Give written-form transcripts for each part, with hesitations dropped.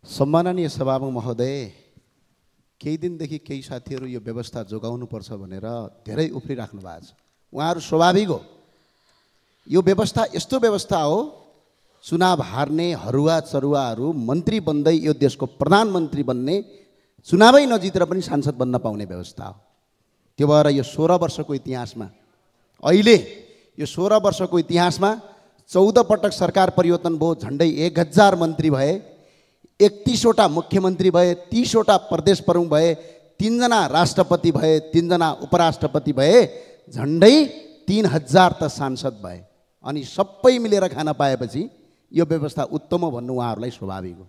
सम्माननीय सभामुख महोदय, केही दिनदेखि केही साथीहरू यो व्यवस्था जोगाउनुपर्छ भनेर धेरै उफ्रिराख्नु भएको छ। उहाँहरू स्वाभाविक हो, यो व्यवस्था यस्तो व्यवस्था हो, चुनाव हार्ने हरुवा चरुवाहरू मन्त्री बन्दै यो देशको प्रधानमन्त्री बन्ने, चुनावै नजितेर पनि सांसद बन्न पाउने व्यवस्था हो। त्यो भएर यो 16 वर्षको इतिहासमा, अहिले यो 16 वर्षको इतिहासमा 14 पटक सरकार परिवर्तन भयो, झन्डै 1000 मन्त्री भए, 31 वटा मुख्यमन्त्री भए, 30 वटा प्रदेश प्रमुख भए, 3 जना राष्ट्रपति भए, 3 जना उपराष्ट्रपति भए, झन्डै 3000 त सांसद भए। अनि सबै मिलेर खान पाएपछि यो व्यवस्था उत्तम हो भन्नु उहाँहरूलाई स्वाभाविक हो।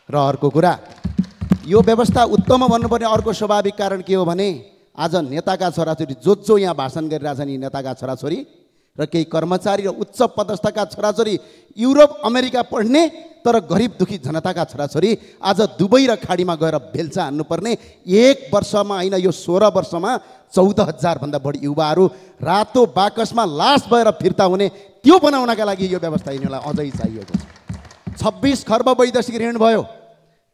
र अर्को कुरा, यो व्यवस्था उत्तम भन्नुपर्ने अर्को स्वाभाविक कारण के हो भने आज नेताका छोराछोरी जो यहाँ भाषण गरिरहेछन्, यी नेताका छोराछोरी र केही कर्मचारी र उच्च पदस्थका छोराछोरी युरोप अमेरिका पढ्ने तर गरिब दुखी जनताका छोराछोरी आज दुबई र खाडीमा गएर बेल्चा हान्नुपर्ने, 1 वर्षमा होइन यो 16 वर्षमा 14,000 भन्दा बढी युवाहरू रातो बाकसमा लास भएर फिर्ता हुने, त्यो बनाउनका लागि यो व्यवस्था यिनीहरूलाई अझै चाहिएको छ। 26 खर्ब वैदेशिक ऋण भयो,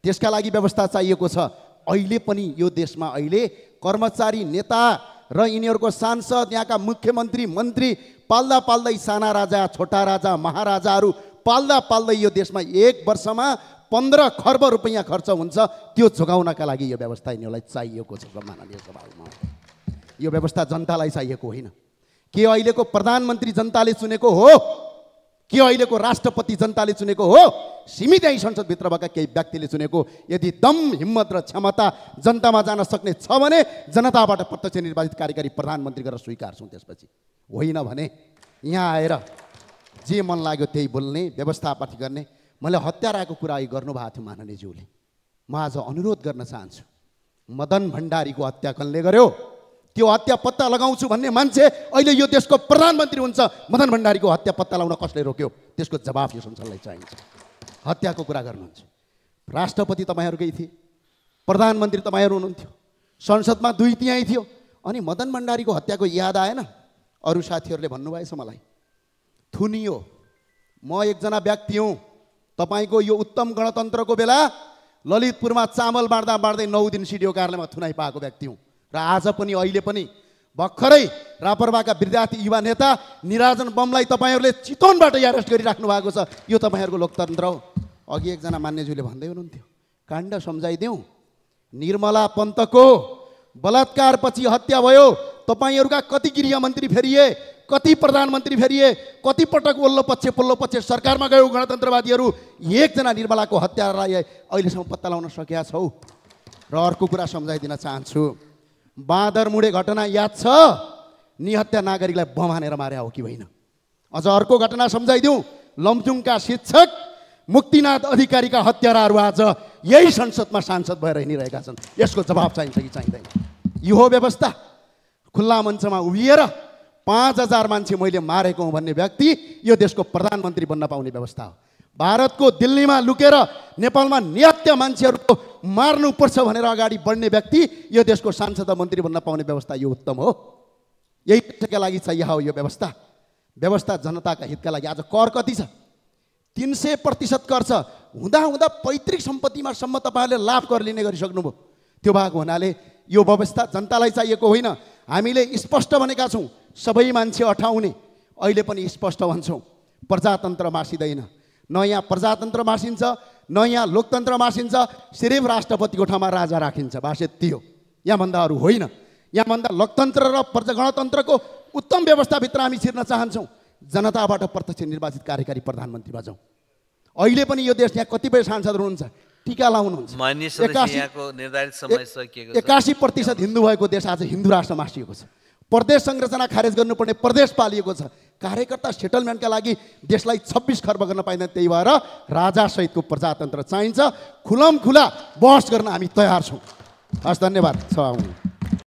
त्यसका लागि व्यवस्था चाहिएको छ। अहिले पनि यो देशमा अहिले कर्मचारी, नेता र यिनीहरूको सांसद, यहाँका मुख्यमन्त्री, मन्त्री पाल्दा पाल्दै साना राजा, छोटा राजा, महाराजाहरू पाल्दा पाल्दै यो देशमा 1 वर्षमा 15 खर्ब रुपैयाँ खर्च हुन्छ। त्यो जोगाउनका लागि यो व्यवस्था यिनीहरूलाई चाहिएको छ। सम्माननीय सभामा, यो व्यवस्था जनतालाई चाहिएको होइन। के अहिलेको प्रधानमन्त्री जनताले चुनेको हो? के अहिलेको राष्ट्रपति जनताले चुनेको हो? सीमित यही संसदभित्र भएका केही व्यक्तिले चुनेको। यदि दम, हिम्मत र क्षमता जनतामा जान सक्ने छ भने जनताबाट प्रत्यक्ष निर्वाचित कार्यकारी प्रधानमन्त्री गरेर स्वीकार्छौँ। त्यसपछि होइन भने यहाँ आएर जे मन लाग्यो त्यही बोल्ने, व्यवस्थापाती गर्ने। मैले हत्याराको कुरा गर्नुभएको थियो माननीयज्यूले। म आज अनुरोध गर्न चाहन्छु, मदन भण्डारीको हत्या कसले गर्यो? त्यो हत्या पत्ता लगाउँछु भन्ने मान्छे अहिले यो देशको प्रधानमन्त्री हुन्छ। मदन भण्डारीको हत्या पत्ता लगाउन कसले रोक्यो? त्यसको जवाफ यो संसदलाई चाहिन्छ। हत्याको कुरा गर्नुहुन्छ, राष्ट्रपति तपाईँहरूकै थिए, प्रधानमन्त्री तपाईँहरू हुनुहुन्थ्यो, संसदमा 2 त्यहीँ थियो, अनि मदन भण्डारीको हत्याको याद आएन? अरू साथीहरूले भन्नुभएछ मलाई, थुनियो। म एकजना व्यक्ति हुँ, तपाईँको यो उत्तम गणतन्त्रको बेला ललितपुरमा चामल बाँड्दा बाँड्दै 9 दिन सिडिओ कार्यालयमा थुनाइ पाएको व्यक्ति हुँ। र आज पनि अहिले पनि भर्खरै रापरवाका विद्यार्थी युवा नेता निराजन बमलाई तपाईँहरूले चितवनबाट अरेस्ट गरिराख्नु भएको छ। यो तपाईँहरूको लोकतन्त्र हो। अघि एकजना मान्यज्यूले भन्दै हुनुहुन्थ्यो, काण्ड सम्झाइदेऊ, निर्मला पन्तको बलात्कारपछि हत्या भयो, तपाईँहरूका कति गृहमन्त्री फेरिए, कति प्रधानमन्त्री फेरिए, कति पटक वल्लो पक्ष सरकारमा गयो गणतन्त्रवादीहरू, एकजना निर्मलाको हत्यालाई अहिलेसम्म पत्ता लगाउन सकेका छौ? र अर्को कुरा सम्झाइदिन चाहन्छु, बाँदरमुडे घटना याद छ? निहत्या नागरिकलाई बम हानेर मारे हो कि होइन? अझ अर्को घटना सम्झाइदिउँ, लमजुङका शिक्षक मुक्तिनाथ अधिकारीका हत्याराहरू आज यही संसदमा सांसद भएर हिँडिरहेका छन्। यसको जवाब चाहिन्छ कि चाहिँदैन? यो हो व्यवस्था? खुल्ला मञ्चमा उभिएर 5000 मान्छे मैले मारेको हुँ भन्ने व्यक्ति यो देशको प्रधानमन्त्री बन्न पाउने व्यवस्था हो। भारतको दिल्लीमा लुकेर नेपालमा निहत्या मान्छेहरूको मार्नुपर्छ भनेर अगाडि बढ्ने व्यक्ति यो देशको सांसद मन्त्री बन्न पाउने व्यवस्था यो उत्तम हो। यही देशका लागि चाहिए हो यो व्यवस्था। व्यवस्था जनताका हितका लागि। आज कर कति छ? 300% कर छ। हुँदा पैतृक सम्पत्तिमा सम्म तपाईँहरूले लाभ कर लिने गरिसक्नुभयो। त्यो भएको हुनाले यो व्यवस्था जनतालाई चाहिएको होइन। हामीले स्पष्ट भनेका छौँ, सबै मान्छे अठाउने। अहिले पनि स्पष्ट भन्छौँ, प्रजातन्त्र मासिँदैन। न यहाँ प्रजातन्त्र मासिन्छ, न यहाँ लोकतन्त्र मासिन्छ। सिर्फ राष्ट्रपतिको ठाउँमा राजा राखिन्छ, बास यति हो। यहाँभन्दा अरू होइन। यहाँभन्दा लोकतन्त्र र गणतन्त्रको उत्तम व्यवस्थाभित्र हामी छिर्न चाहन्छौँ। जनताबाट प्रत्यक्ष निर्वाचित कार्यकारी प्रधानमन्त्री बजाउँ। अहिले पनि यो देश यहाँ कतिपय सांसदहरू हुनुहुन्छ, टिका लाउनुहुन्छ। 81% हिन्दू भएको देश आज हिन्दू राष्ट्र मासिएको छ। प्रदेश संरचना खारेज गर्नुपर्ने प्रदेश पालिएको छ। कार्यकर्ता सेटलमेन्टका लागि देशलाई 26 खर्ब गर्न पाइँदैन। त्यही भएर राजासहितको प्रजातन्त्र चाहिन्छ। खुलम खुला बहस गर्न हामी तयार छौँ। हस्, धन्यवाद।